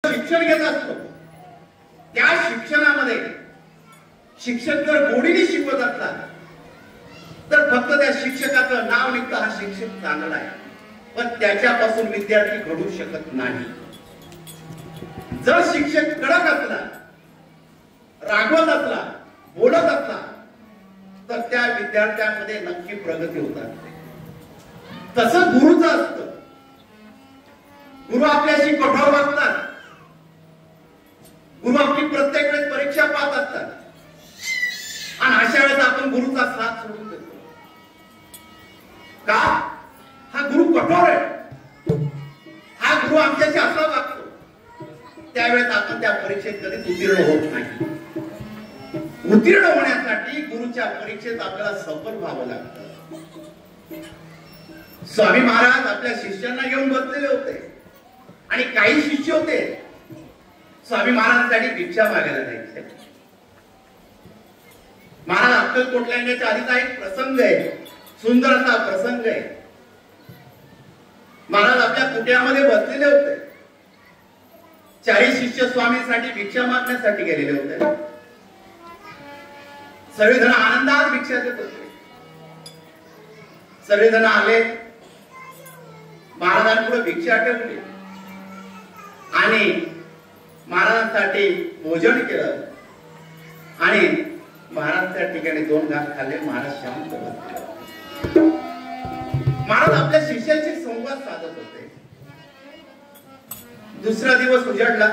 शिक्षण घेत असतो त्या शिक्षणामध्ये शिक्षक जर गोडीने शिकवत असला तर फक्त त्या शिक्षकाचं नाव निघतं, हा शिक्षक चांगला आहे, पण त्याच्यापासून विद्यार्थी घडू शकत नाही. जर शिक्षक कडक असला, रागवत असला, बोलत असला तर त्या विद्यार्थ्यांमध्ये नक्की प्रगती होत असते. तसं गुरुचं असतं. गुरु आपल्याशी कठोर वागतात. गुरु आपली प्रत्येक वेळेस परीक्षा पाहत असतात आणि अशा वेळेस आपण गुरुचा साथ सोडून देतो. का? हा गुरु कठोर आहे, हा गुरु आमच्याशी असा वागतो. त्यावेळेस आपण त्या परीक्षेत कधीच उत्तीर्ण होत नाही. उत्तीर्ण होण्यासाठी गुरुच्या परीक्षेत आपल्याला सफल व्हावं लागतं. स्वामी महाराज आपल्या शिष्यांना घेऊन बसलेले होते आणि काही शिष्य होते स्वामी महाराजांसाठी भिक्षा मागायला जायचे. महाराज अक्कलकोटला येण्याच्या आधीचा एक प्रसंग आहे, सुंदर असा प्रसंग आहे. महाराज आपल्या कुट्यामध्ये बसलेले होते. चारी शिष्य स्वामींसाठी भिक्षा मागण्यासाठी गेलेले होते. सर्वजण आनंदात भिक्षा देत होते. सर्वजण आले, महाराजांपुढे भिक्षा ठेवली आणि महाराजांसाठी भोजन केलं आणि महाराज त्या ठिकाणी 2 घास खाल्ले. महाराज शांत बसले. महाराज आपल्या शिष्याशी संवाद साधत होते. दुसरा दिवस उजाडला.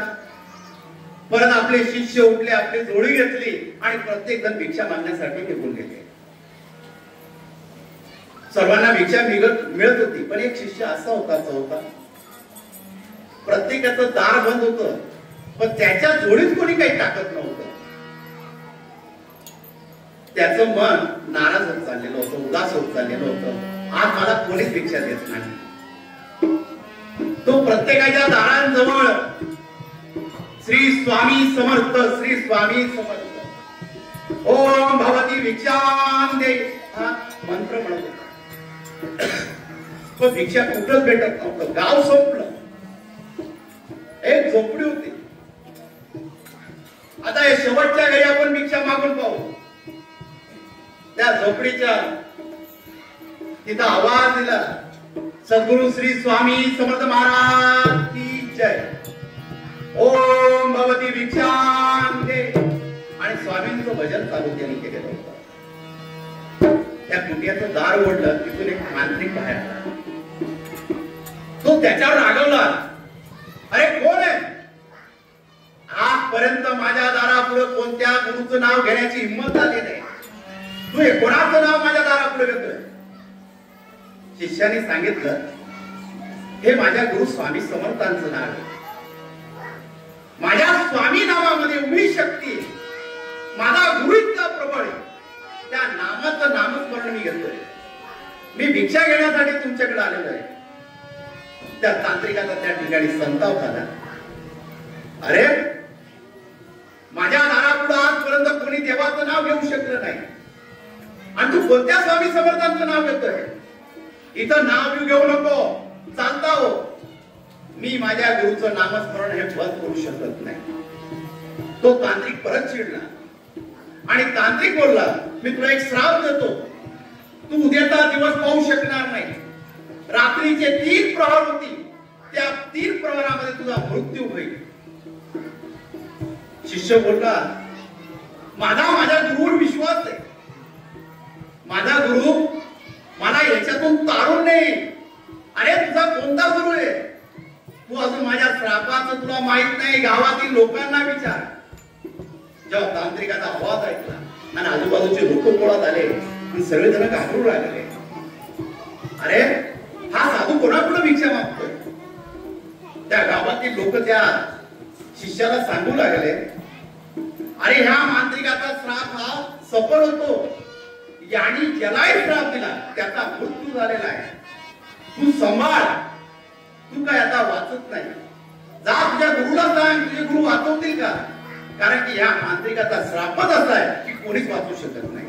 परत आपले शिष्य उठले, आपली जोडी घेतली आणि प्रत्येक जण भिक्षा मागण्यासाठी निघून गेले. सर्वांना भिक्षा मिळत होती, पण एक शिष्य असा होता, चौथा. प्रत्येकाचं दार बंद होतं, पण त्याच्या जोडीत कोणी काही टाकत नव्हतं. त्याचं मन नाराज होत चाललेलं होतं, उदास होत चाललेलं होतं. आज मला कोणीच भिक्षा देत नाही. तो प्रत्येकाच्या दारांजवळ श्री स्वामी समर्थ, श्री स्वामी समर्थ, ओम भवती भिक्षां दे हा मंत्र म्हणत होता. तो भिक्षा कुठंच भेटत नव्हतं. गाव संपलं. एक झोपडी होती. आता या शेवटच्या घरी आपण भिक्षा मागून पाहू. त्या झोपडीच्या तिथं आवाज दिला, सद्गुरु श्री स्वामी समर्थ महाराज की जय, ओम भवती भिक्षां दे. आणि स्वामींचं भजन चालू त्यांनी केलेलं होतं. त्या कुटियाचं दार ओढलं, तिथून एक मांत्रिक बाहेर आला. तो त्याच्यावर रागवला, अरे कोण आहे? आजपर्यंत माझ्या दारापुढे कोणत्या गुरुचं नाव घेण्याची हिंमत झाली नाही. तू हे कोणाचं नाव माझ्या दारापुढे घेतोय? शिष्याने सांगितलं, हे माझ्या गुरु स्वामी समर्थांचं नाव आहे. माझ्या स्वामी नावामध्ये एवढी शक्ती, माझा गुरु इतका प्रबळ आहे, त्या नामाचं नामस्मरण मी घेतोय. मी भिक्षा घेण्यासाठी तुमच्याकडे आलेलो आहे. त्या तांत्रिकाचा त्या ठिकाणी संताप झाला. अरे, माझ्या दारापुढे आजपर्यंत कोणी देवाचं नाव घेऊ शकलं नाही आणि तू कोणत्या स्वामी समर्थांचं नाव घेतोय? इथं नाव घेऊ नको, चालता हो. मी माझ्या गुरुचं नामस्मरण हे बंद करू शकत नाही. तो तांत्रिक परत चिडला आणि तांत्रिक बोलला, मी तुला एक श्राप देतो. तू उद्याचा दिवस पाहू शकणार नाही. रात्रीचे 3 प्रहर होतील, त्या 3 प्रहरामध्ये तुझा मृत्यू होईल. शिष्य बोलला, माझ्या गुरुवर विश्वास आहे. माझा गुरु मला याच्यातून तारून नाही. अरे, तुझा कोणता गुरु आहे? तू अजून माझ्या श्रापाचं तुला माहित नाही. गावातील लोकांना विचार. जेव्हा तांत्रिकाचा आवाज ऐकला आणि आजूबाजूचे लोक गोळा झाले आणि सर्वजण घाबरून लागले. अरे, हा साधू कोणाकडे भिक्षा मागतोय? त्या गावातील लोक त्या शिष्याला सांगू लागले, अरे, ह्या मांत्रिकाचा श्राप हा सफल होतो. याने ज्यालाही श्राप दिला त्याचा मृत्यू झालेला आहे. तू सांभाळ. तू काय आता वाचत नाही. जा तुझ्या गुरुला सांग, तुझे गुरु वाचवतील का? कारण की या मांत्रिकाचा श्रापच असा आहे की कोणीच वाचू शकत नाही.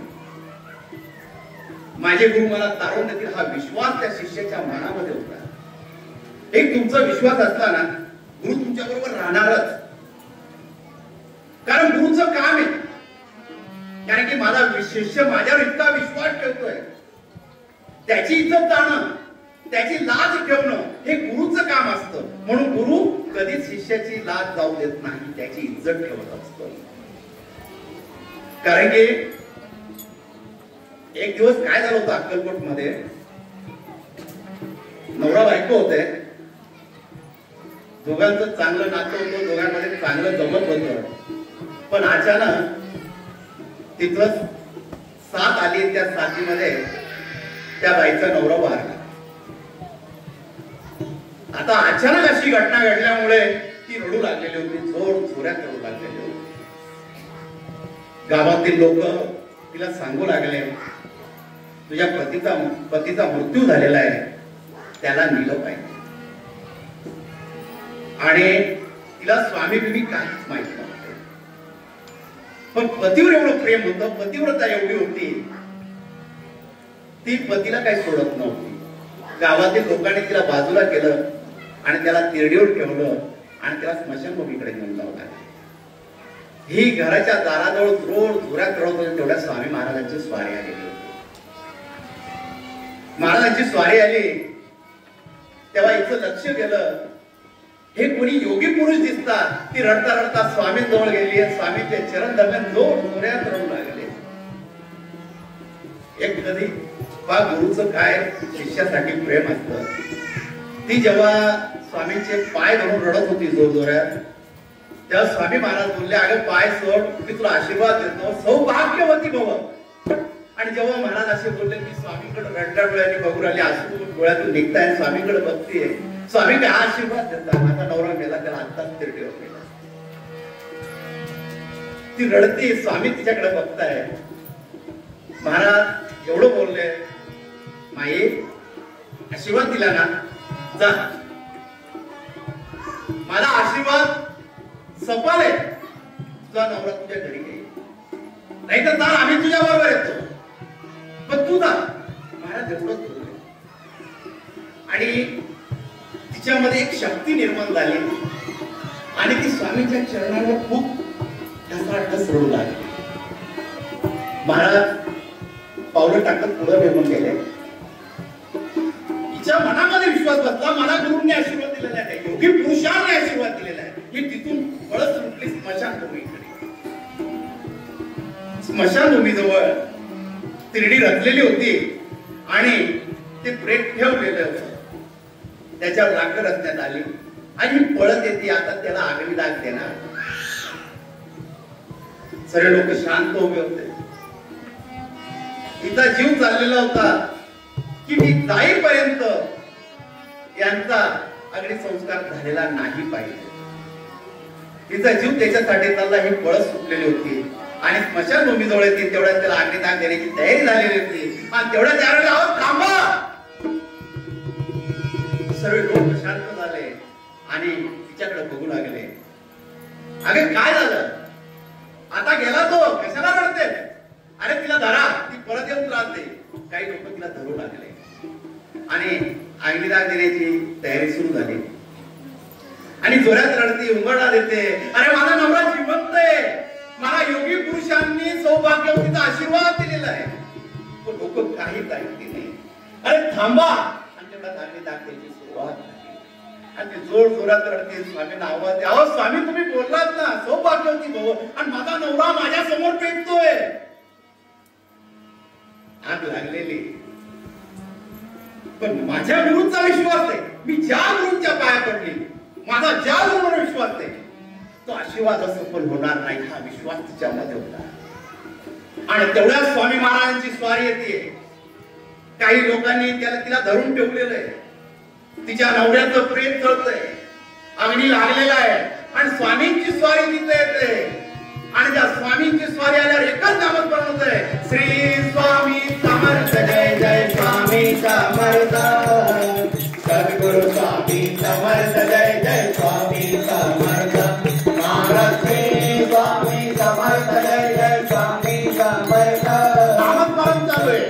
माझे गुरु मला तारून देतील हा विश्वास त्या शिष्याच्या मनामध्ये होता. एक तुमचा विश्वास असला ना, गुरु तुमच्या बरोबर राहणारच, कारण गुरुचं काम आहे. कारण की माझा शिष्य माझ्यावर इतका विश्वास ठेवतोय, त्याची इज्जत जाणं, त्याची लाज ठेवणं हे गुरुचं काम असतं. म्हणून गुरु कधीच शिष्याची लाज जाऊ देत नाही, त्याची इज्जत ठेवत असतो. कारण की एक दिवस काय झालं होतं अक्कलकोट मध्ये, नवरा बायको होते, दोघांचं चांगलं नातं होतं, दोघांमध्ये चांगलं जमत होतं. पण अचानक तिथं साथ आली, त्या साथीमध्ये त्या बाईचा नवरा वारला. आता अचानक अशी घटना घडल्यामुळे ती रडू लागलेली होती, जोरात रडू लागलेली होती. गावातील लोक तिला सांगू लागले, तुझ्या पतीचा मृत्यू झालेला आहे, त्याला नेलं पाहिजे. आणि तिला स्वामी बिमी काहीच माहित नव्हतं, पण पतीवर एवढं प्रेम होतं, पतिव्रता एवढी होती, ती पतीला काही सोडत नव्हती. गावातील लोकांनी तिला बाजूला केलं आणि त्याला तिरडीवर ठेवलं आणि त्याला स्मशानभूमीकडे घेऊन जावं लागलं. ही घराच्या दाराजवळ जोरात रडत होती. तेवढ्या स्वामी महाराजांची स्वारी आलेली होती. महाराजांची स्वारी आली तेव्हा हिचं लक्ष गेलं, हे कोणी योगी पुरुष दिसतात. ती रडता रडता स्वामींजवळ गेली, स्वामींचे चरण दरम्यान जोरात रडू लागले. एक कधी बा गुरुचं काय शिष्यासाठी प्रेम असतं. ती जेव्हा स्वामींचे पाय धरून रडत होती जोरात, तेव्हा स्वामी महाराज बोलले, अगं पाय सोड, मी तुला आशीर्वाद देतो, सौभाग्यवती भव. आणि जेव्हा महाराज असे बोलले, की स्वामींकडे रडल्या डोळ्यांनी बघू राहिले, आसू डोळ्यातून निघताय, स्वामींकडे बघतीये, स्वामी काय आशीर्वाद देतात, माझा नवरा मेला, त्याला आत्ताच तिरडीवर गेला. ती रडती, स्वामी तिच्याकडे बघताय. महाराज एवढं बोलले, माई आशीर्वाद दिला ना, जा, मला आशीर्वाद सपाले, तुझा नवरा तुझ्या घरी येईल, नाही तर जा, आम्ही तुझ्या बरोबर येतो, पण तू जा. महाराज एवढंच बोलले. आणि तिच्यामध्ये एक शक्ती निर्माण झाली आणि ती स्वामींच्या चरणावर खूप ढसाढस रडू लागली. महाराज पावलं टाकत पुढे निघून गेले. तिच्या मनामध्ये विश्वास बसला, मला गुरुंनी आशीर्वाद दिलेला आहे, योगी पुरुषांनी आशीर्वाद दिलेला आहे. ही तिथून पळत सुटली स्मशानभूमीकडे. स्मशानभूमीजवळ तिरडी रचलेली होती आणि ते प्रेत ठेवलेलं होतं, त्याच्यावर लाकड रचण्यात आली आणि पळत येते. आता त्याला आगळी दाग देणार. सर्व लोक शांत उभे होते. तिचा जीव चाललेला होता की मी जाईपर्यंत यांचा अग्नी संस्कार झालेला नाही पाहिजे. तिचा जीव त्याच्यासाठी चालला, ही पळत सुटलेली होती आणि स्मशानभूमीजवळ येते. तेवढ्यात त्याला अग्निदान देण्याची तयारी झालेली होती आणि तेवढ्या त्यावेळेला थांबा, सर्व लोक शांत झाले आणि तिच्याकडे बघू लागले. अगे काय झालं, आता गेला तो, कशाला रडते, अरे तिला धरा, ती परत येऊन राहते. काही लोक तिला धरू लागले आणि अग्निदान देण्याची तयारी सुरू झाली आणि जोरात रडती, उंबरडा देते, अरे माझा नवरा जिवंत आहे, मला योगी पुरुषांनी सौभाग्यवतीचा आशीर्वाद दिलेला आहे. पण लोक काहीच ऐकते नाही. अरे थांबा, आणि तेवढा अग्निदान द्यायची सुरुवात झाली आणि ती जोरात रडते. स्वामींना आवाज द्या, अहो स्वामी तुम्ही बोललात ना सौभाग्यवती भव, आणि माझा नवरा माझ्या समोर पेटतोय. आग लागलेली, पण माझ्या गुरुचा विश्वास आहे, मी ज्या गुरुंच्या पाया पडली, माझा ज्या गुरुवर विश्वास आहे, तो आशीर्वाद सफल होणार नाही, हा विश्वास तिच्यामध्ये होता. आणि तेवढ्या स्वामी महाराजांची स्वारी येते. काही लोकांनी तिला धरून ठेवलेलं आहे, तिच्या नवऱ्याचं प्रेम जळतंय, अग्नी लागलेला आहे आणि स्वामींची स्वारी तिथे येते. आणि त्या स्वामींची स्वारी आल्यावर एकच नामस्मरण होतंय, श्री स्वामी समर्थ, जय जय स्वामी समर्थ, सद्गुरु स्वामी समर्थ, जय जय स्वामी समर्थ, महाराज श्री स्वामी समर्थ, जय जय स्वामी समर्थ. नामस्मरण चालू आहे.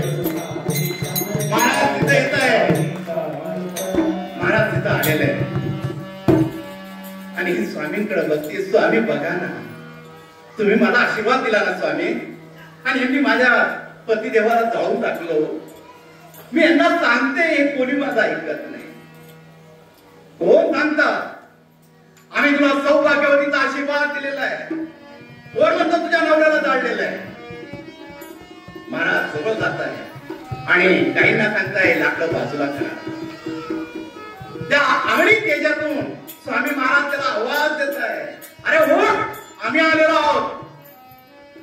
महाराज तिथे येत आहे, महाराज तिथं आलेले आहे. बघते स्वामी बघा ना, तुम्ही मला आशीर्वाद दिला ना स्वामी, आणि यांनी माझ्या पतिदेवाला जाळून टाकलं. मी यांना सांगते, हे कोणी माझं ऐकत नाही. कोण सांगतात आम्ही तुला सौभाग्यवतीचा आशीर्वाद दिलेला आहे, कोण म्हणतो तुझ्या नवऱ्याला जाळलेलं आहे. महाराज जवळ जात आहे आणि काहींना सांगताय लाकडं बाजूला करा. त्या आगळी तेजातून स्वामी महाराज त्याला आवाज देत आहे, अरे हो आम्ही आलेलो आहोत.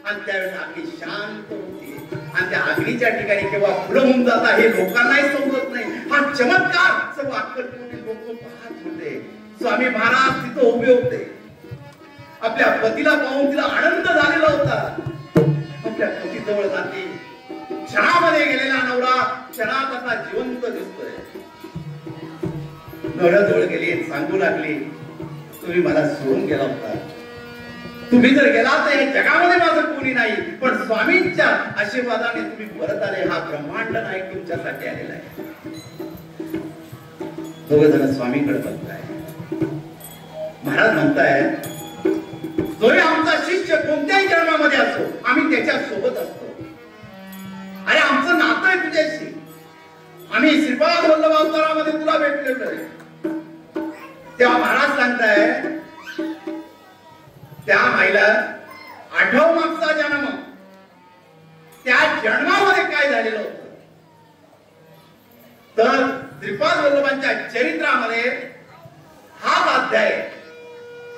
आणि त्यावेळेस आगळी शांत होती आणि त्या आगळीच्या ठिकाणी केव्हा फुलं होऊन जातात हे लोकांनाही समजत नाही. हा चमत्कार सर्व अक्कलकोटी लोक पाहत होते. स्वामी महाराज तिथं उभे होते. आपल्या पतीला पाहून तिला आनंद झालेला होता. आपल्या पतीजवळ जाते, क्षणामध्ये गेलेला नवरा क्षणात असा जिवंत दिसतोय. नवऱ्याजवळ गेली, सांगू लागली, तुम्ही मला सोडून गेला होता, तुम्ही जर गेला तर या जगामध्ये माझं कोणी नाही, पण स्वामींच्या आशीर्वादाने तुम्ही परत आले. हा ब्रह्मांड नाही तुमच्यासाठी आलेला आहे. दोघ जण स्वामींकडे बघताय. महाराज म्हणताय, जोही आमचा शिष्य कोणत्याही जन्मामध्ये असो आम्ही त्याच्या सोबत असतो. अरे आमचं नातं आहे तुझ्याशी. आम्ही श्रीपाद वल्लभ अवतारामध्ये तुला भेटलेलो आहे. तेव्हा महाराज सांगताय, त्या माईला आठव मागचा जन्म, त्या जन्मामध्ये काय झालेलं होतं. तर श्रीपाद वल्लभांच्या चरित्रामध्ये हाच अध्याय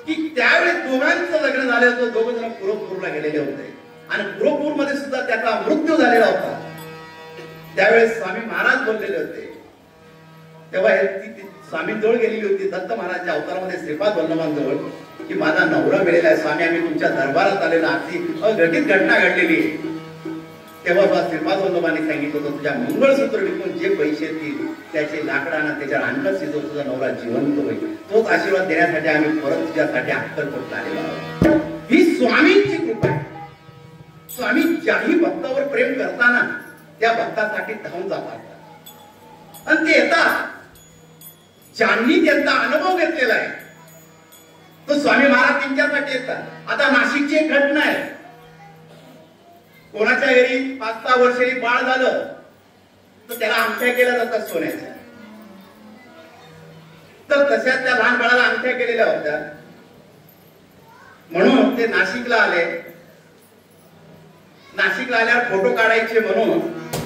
की त्यावेळेस दोघांचं लग्न झालं होतं. दोघ जण पुरोपूरला गेलेले होते आणि पुरोपूर मध्ये सुद्धा त्याचा मृत्यू झालेला होता. त्यावेळेस स्वामी महाराज बोललेले होते. तेव्हा स्वामींजवळ गेलेली होती दत्त महाराजच्या अवतारामध्ये श्रीपाद वल्लभांजवळ, की माझा नवरा मिळाला आहे स्वामी, आम्ही तुमच्या दरबारात आलेला. अगदी अघटित घटना घडलेली आहे. तेव्हा श्रीपाद वल्लभांनी सांगितलं होतं, तुझ्या मंगळसूत्र विकून जे पैसे येतील त्याचे लाकडानं त्याच्या अंड शिजव, तुझा नवरा जिवंत होईल. तोच आशीर्वाद देण्यासाठी आम्ही परत तुझ्यासाठी अक्कलकोटला आलेलो आहोत. ही स्वामींची कृपा आहे. स्वामी ज्याही भक्तावर प्रेम करताना त्या भक्तासाठी धावून जातात आणि ते येतात ज्यांनी त्यांचा अनुभव घेतलेला आहे. तो स्वामी महाराज त्यांच्यासाठी येतात. आता नाशिकची एक घटना आहे. कोणाच्या घरी 5-6 वर्षांनी बाळ झालं तर त्याला अंगठ्या केल्या जातात सोन्याच्या. तर तशाच त्या लहान बाळाला अंगठ्या केलेल्या होत्या. म्हणून ते नाशिकला आले. नाशिकला आल्यावर फोटो काढायचे म्हणून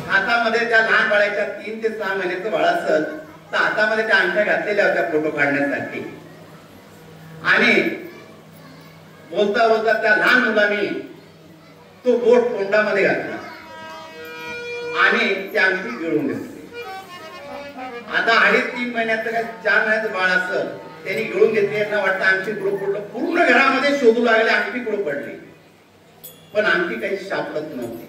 हातामध्ये त्या लहान बाळाच्या 3 ते 6 महिन्याचं बाळ असत, तर हातामध्ये त्या अंगठ्या घातलेल्या होत्या फोटो काढण्यासाठी. आणि बोलता बोलता त्या लहान मुलाने तो बोट तोंडामध्ये घातला आणि त्या अंगठी गिळून घेतली. आता 2.5-3 महिन्याचं काय 4 महिन्याचं बाळ असत, त्यांनी गिळून घेतली. यांना वाटतं अंगठी कुठं पडलं. पूर्ण घरामध्ये शोधू लागले अंगठी कुठं पडली, पण अंगठी काही सापडत नव्हती.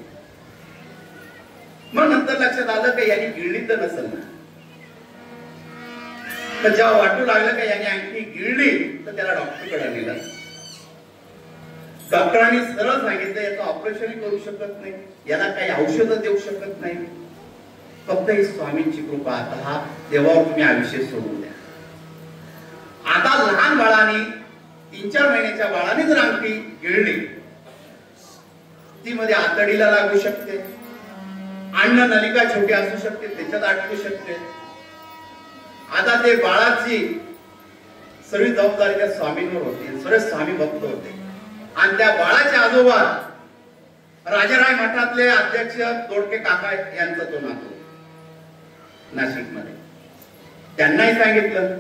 मग नंतर लक्षात आलं की यांनी गिळली तर नसेल ना. तर जेव्हा वाटू लागलं की यांनी अंगठी गिळली तर त्याला डॉक्टरकडे नेलं. डॉक्टरांनी सरळ सांगितलं, याचं ऑपरेशन करू शकत नाही, याला काही औषध देऊ शकत नाही, फक्त ही स्वामींची कृपा. आता हा देवावर तुम्ही आयुष्य सोडून द्या. आता लहान बाळाने 3-4 महिन्याच्या बाळाने जर अंगठी गिळली, ती मध्ये आतडीला लागू शकते, अन्न नलिका छोटी असू शकते, त्याच्यात अटकू शकते. आता ते बाळाची सर्व जबाबदारी त्या स्वामींवर होती. सर्व स्वामी भक्त होते. आणि त्या बाळाचे आजोबा राजाराय मठातले अध्यक्ष तोडके काका यांचा तो नातो नाशिक मध्ये. त्यांनाही सांगितलं.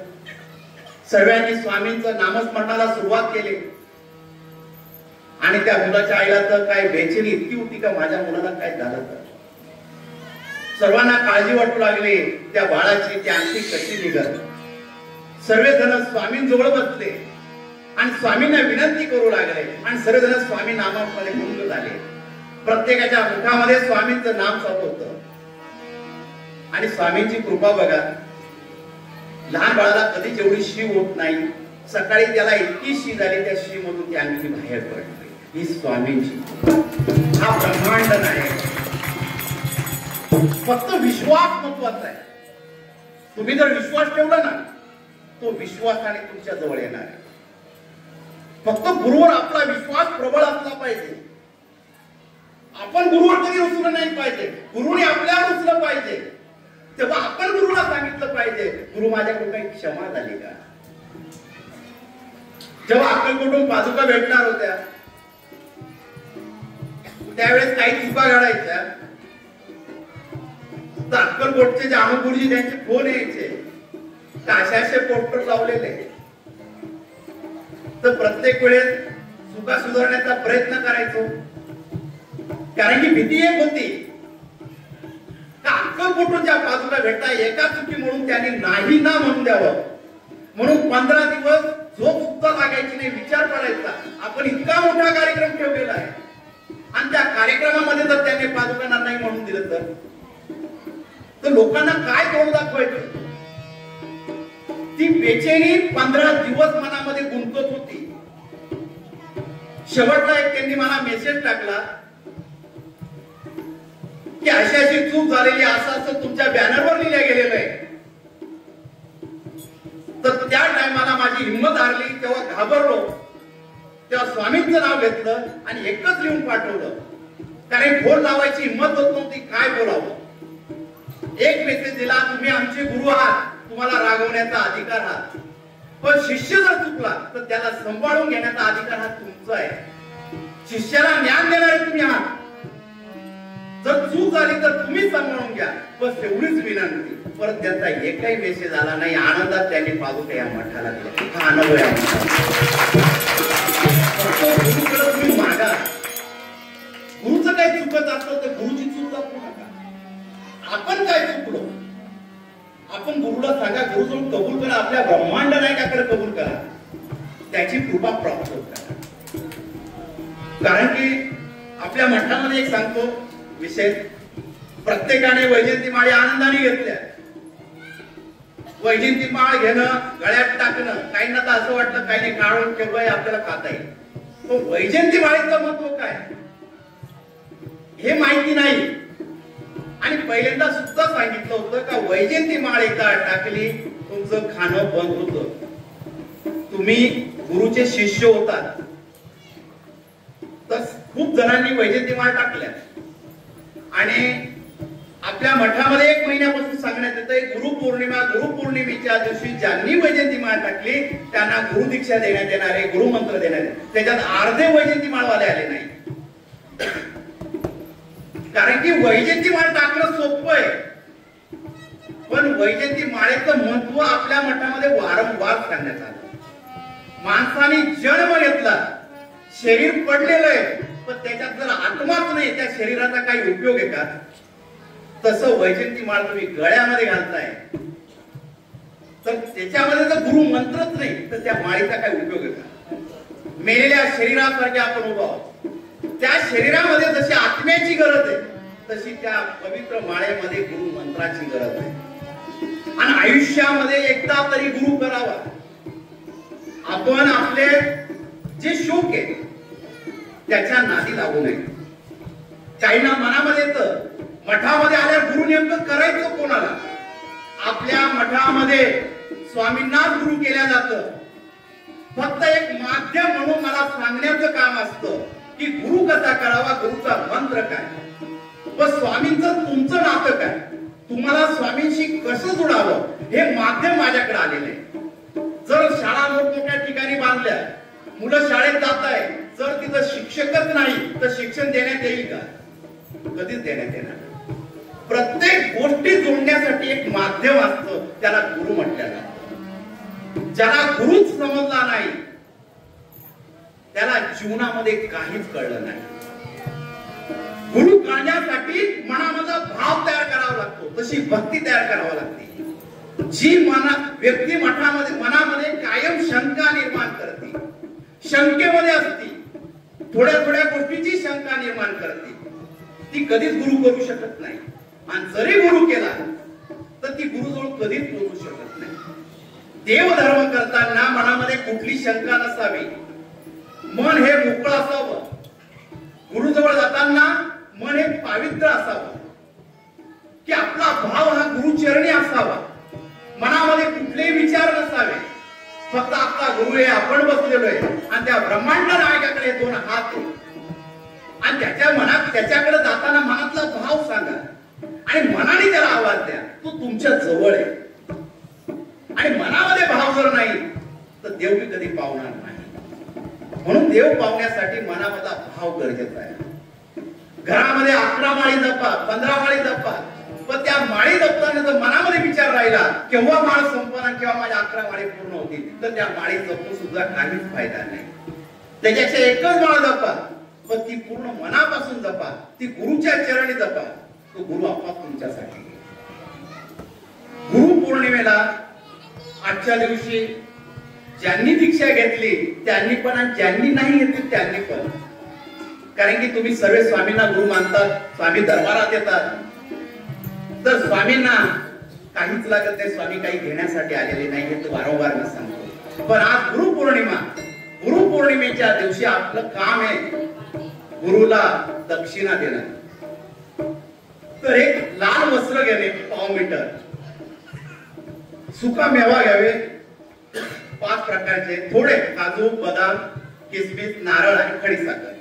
सर्वांनी स्वामींचं नामस्मरणाला सुरुवात केली. आणि त्या मुलाच्या आईला तर काय बेचैनी इतकी होती का माझ्या मुलाला काय झालं तर. सर्वांना काळजी वाटू लागली त्या बाळाची, ती अंगठी कशी निघत. सर्वजण स्वामींजवळ बसले आणि स्वामींना विनंती करू लागले आणि सर्वजण स्वामी नामामध्ये गुंग झाले. प्रत्येकाच्या मुखामध्ये स्वामींचं नाम चालू होतं. आणि स्वामींची कृपा बघा, लहान बाळाला कधीच एवढी शी होत नाही. सकाळी त्याला इतकी शी झाली, त्या शी मधून ती अंगठी बाहेर पडली. ही स्वामींची, हा ब्रह्मांड नाही. फक्त विश्वास महत्वाचा आहे. तुम्ही जर विश्वास ठेवला ना, तो विश्वासाने तुमच्या जवळ येणार आहे. फक्त गुरुवर आपला विश्वास प्रबळ असला पाहिजे. आपण गुरुवर कधी रुसलं नाही पाहिजे, गुरुने आपल्याला रुसलं पाहिजे. तेव्हा आपण गुरुला सांगितलं पाहिजे, गुरु माझ्याकडून काही क्षमा झाली का? जेव्हा अक्कलकोटहून पादुका भेटणार होत्या त्यावेळेस काही चुका घडायच्या, तर अक्कलकोटचे जाणू गुरुजी त्यांचे फोन यायचे, असे पोस्टर लावलेले. तर प्रत्येक वेळेस चुका सुधारण्याचा प्रयत्न करायचो, कारण की भीती एक होती का अक्कलकोटच्या पादुका भेटता एका चुकी म्हणून त्यांनी नाही ना म्हणून द्यावं. म्हणून 15 दिवस झोप सुद्धा लागायची नाही, विचार करायचा आपण इतका मोठा कार्यक्रम ठेवलेला आहे आणि त्या कार्यक्रमामध्ये जर त्यांनी पादुकांना नाही म्हणून दिलं तर लोकांना काय तोंड दाखवायचं. ती बेचैनी 15 दिवस मनामध्ये गुंतत होती. शेवटला एक त्यांनी मला मेसेज टाकला की अशी चूक झालेली, असं तुमच्या बॅनरवर लिहिलं गेलेलं आहे. तर त्या टायमाला माझी हिंमत हारली, तेव्हा घाबरलो. तेव्हा स्वामींचं नाव घेतलं आणि एकच लिहून पाठवलं, कारण फोन लावायची हिंमत होत नव्हती, काय बोलावं. एक मेसेज दिला, तुम्ही आमचे गुरु आहात, तुम्हाला रागवण्याचा अधिकार आहात, पण शिष्य जर चुकला तर त्याला सांभाळून घेण्याचा अधिकार हा तुमचा आहे. शिष्याला ज्ञान देणारे तुम्ही आहात, जर चूक झाली तर तुम्ही सांभाळून घ्या, बस एवढीच विनंती. परत त्यांचा एकही मेसेज आला नाही. आनंदात त्यांनी पादुका या मठाला दिल्या. हा अनुभव आहे. गुरुकडे तुम्ही मागा. गुरुचं काही चुकत असलं तर गुरुची चूक दाखवू नका. आपण काय चुकलो आपण गुरुला सांगा, गुरुजवळ कबूल करा. आपल्या ब्रह्मांड नायकाकडे कबूल करा, त्याची कृपा प्राप्त करा. कारण की आपल्या मठामध्ये एक सांगतो विषय, प्रत्येकाने वैजयंती माळी आनंदाने घेतल्या. वैजयंती माळ घेणं, गळ्यात टाकणं, काहींना तर असं वाटलं काही नाही काढून ठेवलंय आपल्याला खाता येईल. पण वैजयंती माळेचं महत्व काय हे माहिती नाही. आणि पहिल्यांदा सुद्धा सांगितलं होतं का वैजयंती माळ एकदा टाकली तुमचं खाणं बंद होतं. तुम्ही गुरुचे शिष्य होतात. तर खूप जणांनी वैजयंती माळ टाकल्या आणि आपल्या मठामध्ये 1 महिन्यापासून सांगण्यात येतं, गुरुपौर्णिमेच्या दिवशी ज्यांनी वैजयंती माळ टाकली त्यांना गुरु दीक्षा देण्यात येणार आहे, गुरुमंत्र देण्यात येणार. त्याच्यात अर्धे वैजयंती माळवाले आले नाही. कारण की वैजयंती माळ टाकणं सोपं आहे, पण वैजयंती माळेचं महत्व आपल्या मठामध्ये वारंवार सांगण्यात आलं. माणसाने जन्म घेतला, शरीर पडलेलं आहे, पण त्याच्यात जर आत्माच नाही, त्या शरीराचा काही उपयोग आहे का? तसं वैजयंती माळ तुम्ही गळ्यामध्ये घालताय तर त्याच्यामध्ये जर गुरु मंत्रच नाही तर त्या माळेचा काय उपयोग आहे का? मेलेल्या शरीरासारखे आपण उभा आहोत. त्या शरीरामध्ये जशी आत्म्याची गरज आहे तशी त्या पवित्र माळेमध्ये गुरु मंत्राची गरज आहे. आणि आयुष्यामध्ये एकदा तरी गुरु करावा. आपण आपले जे शोक आहे त्याच्या नादी लागू नये. काहींना मनामध्ये येतं मठामध्ये आल्या गुरु नेमकं करायचं कोणाला? आपल्या मठामध्ये स्वामींनाच गुरु केल्या जातं. फक्त एक माध्यम म्हणून मला सांगण्याचं काम असतं की गुरु कसा करावा, गुरुचा मंत्र काय, व स्वामींचं तुमचं नातं काय, तुम्हाला स्वामींशी कसं जोडावं हे माध्यम माझ्याकडे आलेलं आहे. जर शाळा मोठमोठ्या ठिकाणी बांधल्या, मुलं शाळेत जात आहे, जर तिथं शिक्षकच नाही तर शिक्षण देण्यात येईल का? कधीच देण्यात येणार. प्रत्येक गोष्टी जोडण्यासाठी एक माध्यम असतं, त्याला गुरु म्हटलं जातं. ज्याला गुरुच समजला नाही त्याला जीवनामध्ये काहीच कळलं नाही. गुरु कळण्यासाठी मनामधला भाव तयार करावा लागतो, तशी भक्ती तयार करावी लागते. जी व्यक्ती मनामध्ये कायम शंका निर्माण करते, शंकेमध्ये असते, थोड्या थोड्या गोष्टीची शंका निर्माण करते, ती कधीच गुरु करू शकत नाही. आणि जरी गुरु केला तर ती गुरुजवळ कधीच पोहोचू शकत नाही. देवधर्म करताना मनामध्ये कुठली शंका नसावी, मन हे मोकळं असावं. गुरुजवळ जाताना मन हे पवित्र असावं, की आपला भाव हा गुरुचरणी असावा. मनामध्ये कुठलेही विचार नसावे. फक्त आपला गुरु आहे, आपण बसलेलो आहे आणि त्या ब्रह्मांड नायकाकडे दोन हात आहे आणि त्याच्या मनात त्याच्याकडे जाताना मनातला भाव सांगा आणि मनाने त्याला आवाज द्या. तो तुमच्या जवळ आहे आणि मनामध्ये भाव जर नाही तर देव कधी पावणार नाही. म्हणून देव पावण्यासाठी मनामधला भाव गरजेचा आहे. घरामध्ये 11 माळी जपा, 15 माळी जपा, पण त्या माळी जपताना जर मनामध्ये विचार राहिला केव्हा माळ संपणार, केव्हा माझ्या 11 माळी पूर्ण होतील, तर त्या माळी जपून सुद्धा काहीच फायदा नाही. त्याच्यापेक्षा एकच माळ जपा, पण ती पूर्ण मनापासून जपा, ती गुरुच्या चरणी जपा. तो गुरु आपोआप तुमच्यासाठी. गुरु पौर्णिमेला आजच्या दिवशी ज्यांनी दीक्षा घेतली त्यांनी पण आणि ज्यांनी नाही घेतली त्यांनी पण, कारण की तुम्ही सर्व स्वामींना गुरु मानतात, स्वामी दरबारात येतात, तर स्वामींना काहीच लागत नाही. स्वामी काही घेण्यासाठी आलेले नाही हे तर वारंवार मी सांगतो. पण आज गुरुपौर्णिमा, गुरुपौर्णिमेच्या दिवशी आपलं काम आहे गुरुला दक्षिणा देणं. तर एक लाल वस्त्र घेणे, पाव मीटर, सुका मेवा घ्यावे 5 प्रकारचे, थोडे काजू, बदाम, किसमिस, नारळ आणि खडीसाखर,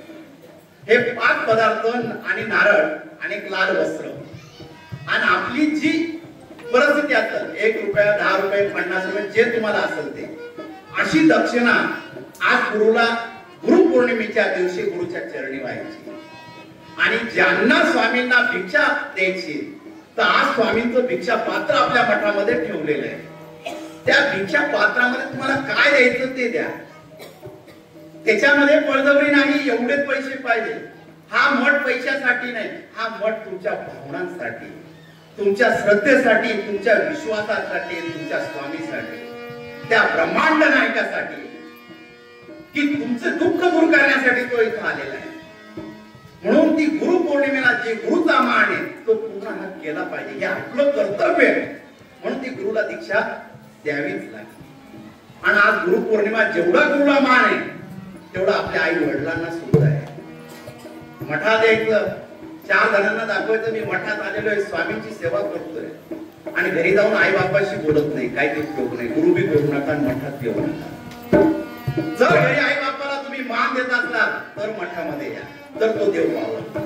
हे 5 पदार्थ आणि नारळ आणि एक लाल वस्त्र. आणि आपली जी परिस्थिती असेल, 1 रुपया, 10 रुपये, 50 रुपये, जे तुम्हाला असेल ते, अशी दक्षिणा आज गुरुला गुरुपौर्णिमेच्या दिवशी गुरुच्या चरणी व्हायची. आणि ज्यांना स्वामींना भिक्षा द्यायची तर आज स्वामींचं भिक्षा पात्र आपल्या मठामध्ये ठेवलेलं आहे. त्या भिक्षा पात्रामध्ये तुम्हाला काय द्यायचं ते द्या. त्याच्यामध्ये बळजबरी नाही, एवढेच पैसे पाहिजे. हा मठ पैशासाठी नाही, हा मठ तुमच्या भावनांसाठी, तुमच्या श्रद्धेसाठी, तुमच्या विश्वासासाठी, तुमच्या स्वामीसाठी, त्या ब्रह्मांड नायकासाठी, की तुमचं दुःख दूर करण्यासाठी तो इथं आलेला आहे. म्हणून ती गुरु पौर्णिमेला जे गुरुचा मान आहे तो पूर्ण केला पाहिजे, हे आपलं कर्तव्य आहे. म्हणून ती गुरुला दीक्षा द्यावीच लागते. आणि आज गुरुपौर्णिमा जेवढा गुरुला मान आहे तेवढा आपल्या आई वडिलांना सुद्धा आहे. मठात यायचं, 4 जणांना दाखवायचं मी मठात आलेलो आहे, स्वामींची सेवा करतोय, आणि घरी जाऊन आई बापाशी बोलत नाही, काही उपयोग नाही. गुरु बी करू नका, मठात येऊ नका. जर घरी आई बापाला तुम्ही मान देत असलात तर मठामध्ये या, तर तो देव पावला.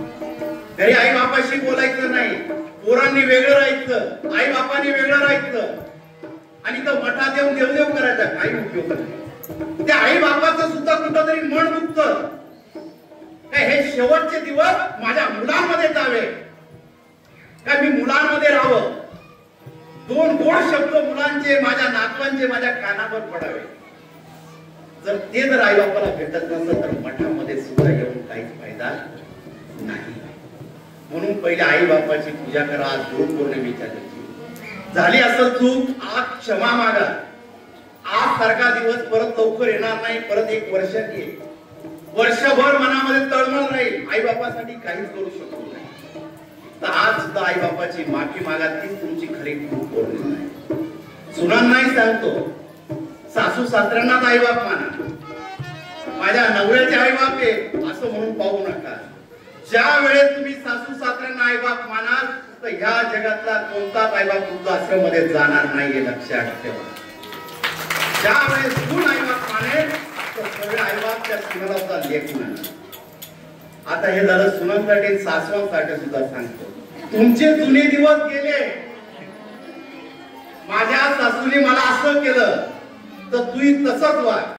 घरी आई बापाशी बोलायचं नाही, पोरांनी वेगळं राहायचं, आई बापांनी वेगळं राहायचं, आणि तो मठात येऊन देवदेव करायचा, काही उपयोग नाही. त्या आई बापाचं सुद्धा कुठंतरी मन दुखतं. काय हे शेवटचे दिवस माझ्या मुलांमध्ये जावे, काय मी मुलांमध्ये राहावं, 2 गोड शब्द मुलांचे, माझ्या नातवांचे माझ्या कानावर पडावे. जर आई बापाला भेटत नसतं तर मठामध्ये सुद्धा येऊन काहीच फायदा नाही. म्हणून पहिले आई बापाची पूजा करा. आज गुरुपौर्णिमेच्या दिवशी झाली असं चूक, आज क्षमा मागा. आज सारखा दिवस परत लवकर येणार नाही, परत 1 वर्ष येईल. वर्षभर मनामध्ये तळमळ राहील, आई बापासाठी काहीच करू शकतो नाही. तर आज सुद्धा आई बापाची माफी मागा, तीच तुमची खरी गुरुपौर्णिमा आहे. सुनांनाही सांगतो, सासू सासऱ्यांना आई बाप माना, माझ्या नवऱ्याचे आई बाप आहे असं म्हणून पाहू नका. ज्या वेळेस तुम्ही सासू सासऱ्यांना आई बाप मानाल तर ह्या जगातला कोणताच आई बाप वृद्धाश्रममध्ये जाणार नाहीये, लक्षात ठेवा. ज्या वेळेस सून आई बाप मानेल तर सगळे आई बाप त्या सुनाला लेख मानेल. आता हे झालं सुनांसाठी, सासवांसाठी सुद्धा सांगतो, तुमचे जुने दिवस गेले. माझ्या सासूने मला असं केलं तर तू तसंच वाग.